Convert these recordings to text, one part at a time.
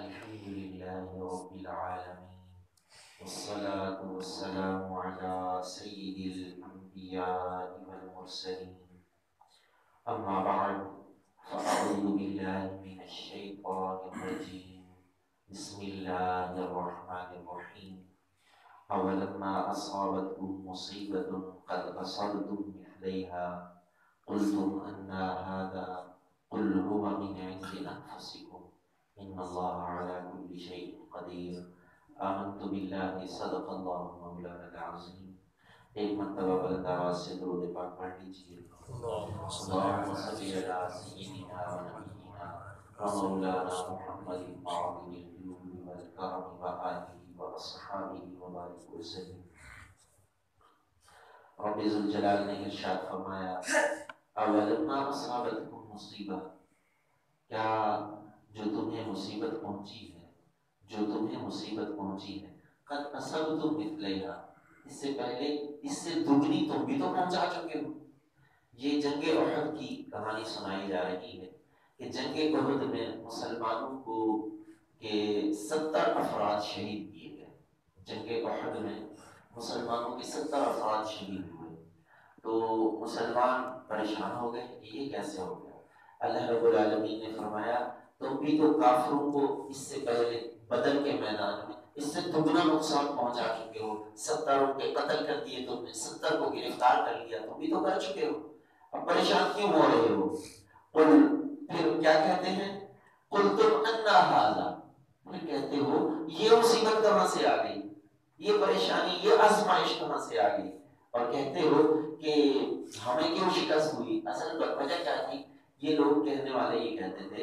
الحمد لله رب العالمين، والصلاة والسلام على سيد الأنبياء والمرسلين. أما بعد، فأعوذ بالله من الشيطان الرجيم. بسم الله الرحمن الرحيم. أولما أصابتكم مصيبة قد أصبتم مثليها قلتم أن هذا قل هو من عند أنفسكم إن الله على كل شيء قدير. آمنت بالله صدق الله مولانا العظيم. ایک مرتبہ بلند آواز سے درود پاک پڑھ لیجیے. اللهم صل على سيدنا ونبينا ومولانا محمد معظم الجود والكرم وآله وأصحابه وبارك وسلم. رب ذو الجلال نے ارشاد فرمایا اولما اصابتکم مصیبہ، کیا جو تمہیں مصیبت پہنچی ہے قد اصبتم مثلیہا، اس سے پہلے اس سے دگنی تم بھی تو پہنچا چکے ہو. یہ جنگ احد کی کہانی سنائی جا رہی ہے کہ جنگ احد میں مسلمانوں کو کے 70 افراد شہید کیے گئے. جنگ احد میں مسلمانوں کے 70 افراد شہید ہوئے تو مسلمان پریشان ہو گئے کہ یہ کیسے ہو گیا. اللہ رب العالمین نے فرمایا تم بھی تو کافروں کو اس سے پہلے بدر کے میدان میں اس سے دگنا نقصان پہنچا چکے ہو. 70 کے قتل کر دیے تم نے، 70 کو گرفتار کر لیا، تم بھی تو کر چکے ہو. اب پریشان کیوں ہو رہے ہو؟ قل، پھر کیا کہتے ہیں؟ قلتم ان ھذا، پھر کہتے ہو یہ مصیبت کہاں سے آ گئی، یہ پریشانی، یہ آزمائش کہاں سے آ گئی، اور کہتے ہو کہ ہمیں کیوں شکست ہوئی. اصل وجہ کیا تھی؟ یہ لوگ کہنے والے یہ کہتے تھے،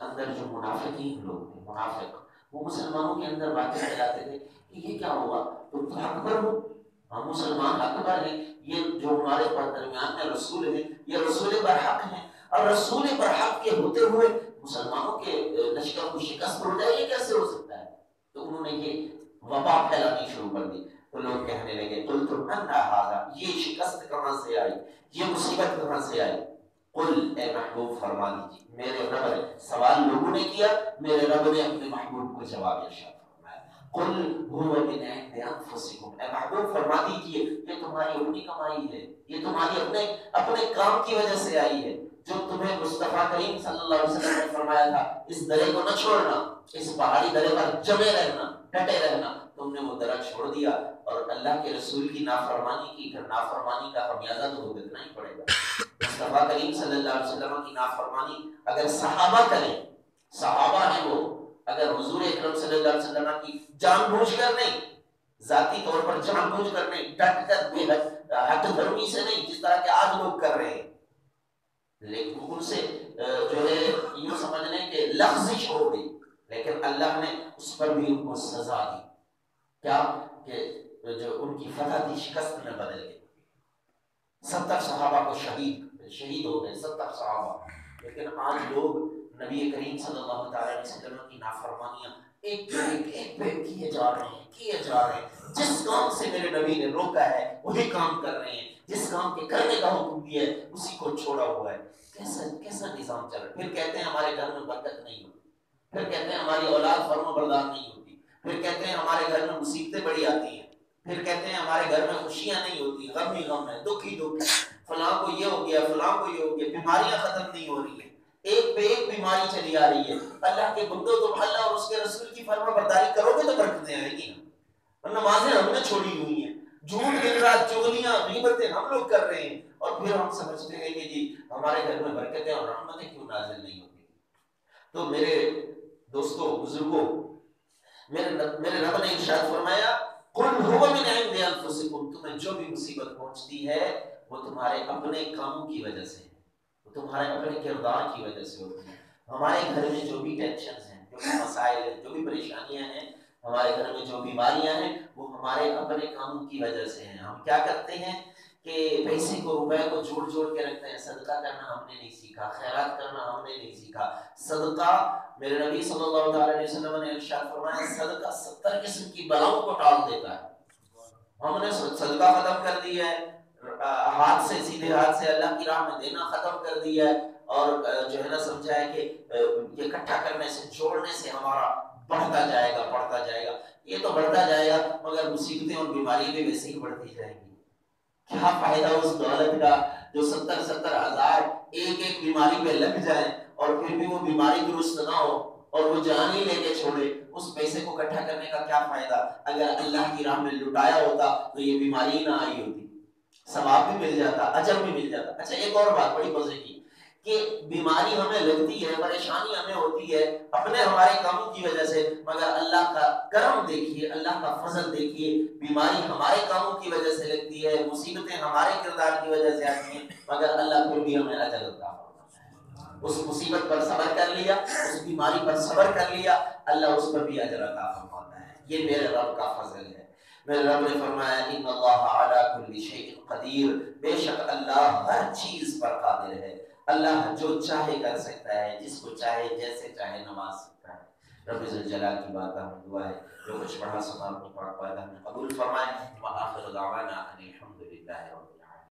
اندر جو منافقین لوگ تھے، منافق، وہ مسلمانوں کے اندر باتیں پھیلاتے تھے کہ یہ کیا ہوا، تم تو حق پر ہو، ہم مسلمان حق پر ہیں، یہ جو ہمارے درمیان میں رسول ہیں یہ رسول برحق ہیں، اور رسول برحق کے ہوتے ہوئے مسلمانوں کے لشکر کو شکست ہو جائے، یہ کیسے ہو سکتا ہے؟ تو انہوں نے یہ وبا پھیلانی شروع کر دی. تو لوگ کہنے لگے قلتم ان ھذا، یہ شکست کہاں سے آئی، یہ مصیبت کہاں سے آئی. قل، اے محبوب فرما دیجیے، میرے رب نے، سوال لوگوں نے کیا، میرے رب نے اپنے محبوب کو جواب ارشاد فرمایا. قل هو من عند انفسکم، اے محبوب فرما دیجیے یہ تمہاری اپنی کمائی ہے، یہ تمہاری اپنے کام کی وجہ سے آئی ہے. جو تمہیں مصطفیٰ کریم صلی اللہ علیہ وسلم نے فرمایا تھا اس درے کو نہ چھوڑنا، اس پہاڑی درے پر جمے رہنا، ڈٹے رہنا، تم نے وہ درہ چھوڑ دیا اور اللہ کے رسول کی نافرمانی کی. پھر نافرمانی کا خمیازہ تو بھگتنا ہی پڑے گا. مصطفیٰ کریم صلی اللہ علیہ وسلم کی نافرمانی اگر صحابہ کریں، صحابہ ہیں وہ، اگر حضور اکرم صلی اللہ علیہ وسلم کی جان بوجھ کر نہیں، ذاتی طور پر جان بوجھ کر نہیں، ڈٹ کر بے حد دھرمی سے نہیں، جس طرح کہ آج لوگ کر رہے ہیں، لیکن ان سے جو ہے یوں سمجھ لیں کہ لغزش ہو گئی، لیکن اللہ نے اس پر بھی ان کو سزا دی. کیا کہ جو ان کی فتح تھی شکست میں بدل گئی. 70 صحابہ کو شہید ہو گئے، 70 صحابہ. لیکن آج لوگ نبی کریم صلی اللہ تعالی علیہ وسلم کی نافرمانیاں ایک پہ کیے جا رہے ہیں. جس کام سے میرے نبی نے روکا ہے وہی کام کر رہے ہیں، جس کام کے کرنے کا حکم دیا ہے اسی کو چھوڑا ہوا ہے. کیسا نظام چل رہا ہے؟ پھر کہتے ہیں ہمارے گھر میں برکت نہیں ہوتی، پھر کہتے ہیں ہماری اولاد فرما بردار نہیں ہوتی، پھر کہتے ہیں ہمارے گھر میں مصیبتیں بڑی آتی ہیں، پھر کہتے ہیں ہمارے گھر میں خوشیاں نہیں ہوتی، غم ہی غم ہے، دکھ ہی دکھ ہے، فلاں کو یہ ہو گیا، فلاں کو یہ ہو گیا، بیماریاں ختم نہیں ہو رہی ہیں، ایک پہ ایک بیماری چلی آ رہی ہے. اللہ کے بندوں تم اللہ اور اس کے رسول کی فرما برداری کرو گے تو برکتیں آئیں گی. نمازیں ہم نے چھوڑی ہوئی ہیں، جھوٹ دن رات چغلیاں غیبتیں ہم لوگ کر رہے ہیں، اور پھر ہم سمجھتے ہیں کہ جی ہمارے گھر میں برکتیں اور رحمتیں کیوں نازل نہیں ہوتی. تو میرے دوستو، بزرگوں، میرے رب نے ارشاد فرمایا قل هو من عند انفسکم، تمہیں جو بھی مصیبت پہنچتی ہے وہ تمہارے اپنے کاموں کی وجہ سے ہے، وہ تمہارے اپنے کردار کی وجہ سے ہوتی ہے. ہمارے گھر میں جو بھی ٹینشنز ہیں، جو بھی مسائل ہیں، جو بھی پریشانیاں ہیں، ہمارے گھر میں جو بیماریاں ہیں، وہ ہمارے اپنے کاموں کی وجہ سے ہیں. ہم کیا کرتے ہیں کہ پیسے کو، روپے کو جوڑ کے رکھتے ہیں. صدقہ کرنا ہم نے نہیں سیکھا، خیرات کرنا ہم نے نہیں سیکھا. صدقہ، میرے نبی صلی اللہ علیہ وسلم نے ارشاد فرمایا صدقہ 70 قسم کی بلاؤں کو ٹال دیتا ہے. ہم نے صدقہ ختم کر دیا ہے، ہاتھ سے، سیدھے ہاتھ سے اللہ کی راہ میں دینا ختم کر دیا ہے، اور جو ہے نا سمجھا ہے کہ یہ اکٹھا کرنے سے، جوڑنے سے ہمارا بڑھتا جائے گا بڑھتا جائے گا، یہ تو بڑھتا جائے گا مگر مصیبتیں اور بیماریاں بھی ویسے ہی بڑھتی جائیں گی۔ کیا فائدہ اس دولت کا جو 70,000 ایک ایک بیماری پہ لگ جائے اور پھر بھی وہ بیماری درست نہ ہو اور وہ جان ہی لے کے چھوڑے، اس پیسے کو اکٹھا کرنے کا کیا فائدہ؟ اگر اللہ کی راہ میں لٹایا ہوتا تو یہ بیماری نہ آئی ہوتی، ثواب بھی مل جاتا، اجر بھی مل جاتا۔ اچھا ایک اور بات بڑی مزے کی کہ بیماری ہمیں لگتی ہے، پریشانی ہمیں ہوتی ہے اپنے ہمارے کاموں کی وجہ سے، مگر اللہ کا کرم دیکھیے، اللہ کا فضل دیکھیے، بیماری ہمارے کاموں کی وجہ سے لگتی ہے، مصیبتیں ہمارے کردار کی وجہ سے آتی ہیں، مگر اللہ پھر بھی ہمیں اجر عطا فرماتا ہے۔ اس مصیبت پر صبر کر لیا، اس بیماری پر صبر کر لیا، اللہ اس پر بھی اجر عطا فرماتا ہے۔ یہ میرے رب کا فضل ہے۔ میرے رب نے فرمایا ان اللہ علی کل شیء قدیر، بے شک اللہ ہر چیز پر قادر ہے، اللہ جو چاہے کر سکتا ہے، جس کو چاہے جیسے چاہے نواز سکتا ہے۔ رب ذوالجلال کی بارگاہ میں دعا ہے جو کچھ پڑھا سنا اپنی پاک بارگاہ میں قبول فرمائے۔ وآخر دعوانا ان الحمد للہ رب